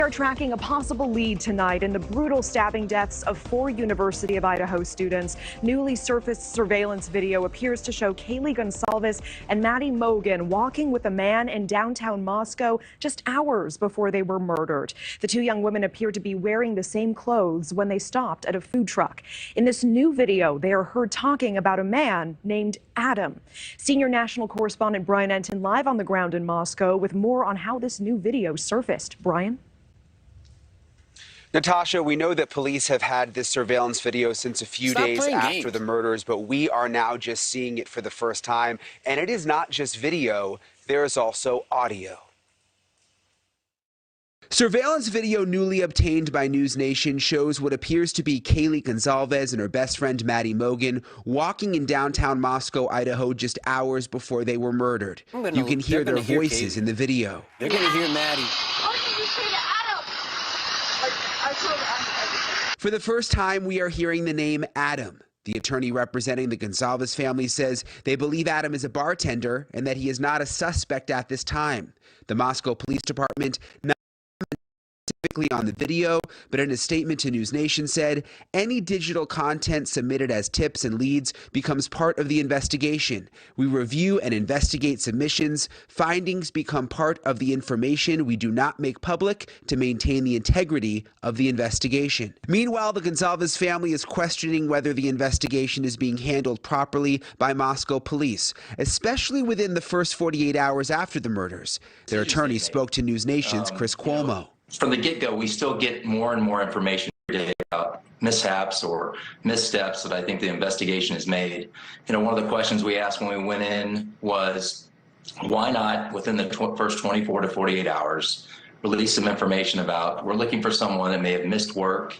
We are tracking a possible lead tonight in the brutal stabbing deaths of 4 University of Idaho students. Newly surfaced surveillance video appears to show Kaylee Goncalves and Maddie Mogen walking with a man in downtown Moscow just hours before they were murdered. The 2 young women appear to be wearing the same clothes when they stopped at a food truck. In this new video, they are heard talking about a man named Adam. Senior national correspondent Brian Enton live on the ground in Moscow with more on how this new video surfaced. Brian? Natasha, we know that police have had this surveillance video since a few days after the murders, but we are now just seeing it for the first time. And it is not just video, there is also audio. Surveillance video newly obtained by News Nation shows what appears to be Kaylee Goncalves and her best friend Maddie Mogen walking in downtown Moscow, Idaho just hours before they were murdered. You can hear their voices in the video. They're going to hear Maddie. For the first time, we are hearing the name Adam. The attorney representing the Goncalves family says they believe Adam is a bartender and that he is not a suspect at this time. The Moscow Police Department not specifically on the video, but in a statement to News Nation said any digital content submitted as tips and leads becomes part of the investigation. We review and investigate submissions. Findings become part of the information we do not make public to maintain the integrity of the investigation. Meanwhile, the Goncalves family is questioning whether the investigation is being handled properly by Moscow police, especially within the first 48 hours after the murders. Their attorney spoke to News Nation's Chris Cuomo. From the get-go, we still get more and more information every day about mishaps or missteps that I think the investigation has made. You know, one of the questions we asked when we went in was, why not, within the first 24 to 48 hours, release some information about, we're looking for someone that may have missed work,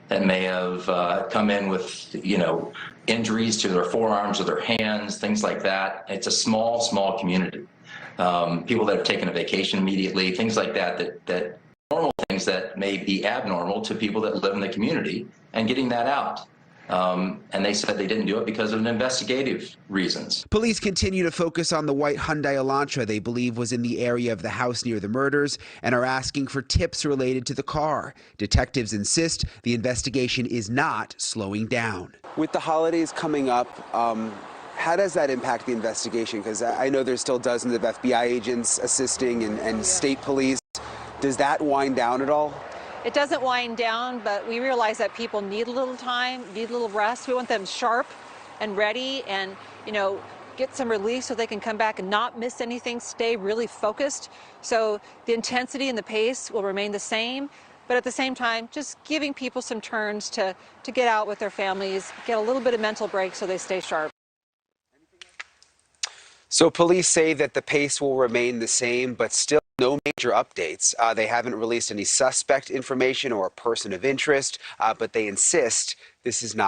that may have come in with, you know, injuries to their forearms or their hands, things like that. It's a small community. People that have taken a vacation immediately, things like that normal things that may be abnormal to people that live in the community, and getting that out. And they said they didn't do it because of investigative reasons. Police continue to focus on the white Hyundai Elantra they believe was in the area of the house near the murders and are asking for tips related to the car. Detectives insist the investigation is not slowing down. With the holidays coming up, how does that impact the investigation? Because I know there's still dozens of FBI agents assisting and state police. Does that wind down at all? It doesn't wind down, but we realize that people need a little time, need a little rest. We want them sharp and ready and, you know, get some relief so they can come back and not miss anything, stay really focused. So the intensity and the pace will remain the same, but at the same time, just giving people some turns to get out with their families, get a little bit of mental break so they stay sharp. So police say that the pace will remain the same, but still no major updates. They haven't released any suspect information or a person of interest, but they insist this is not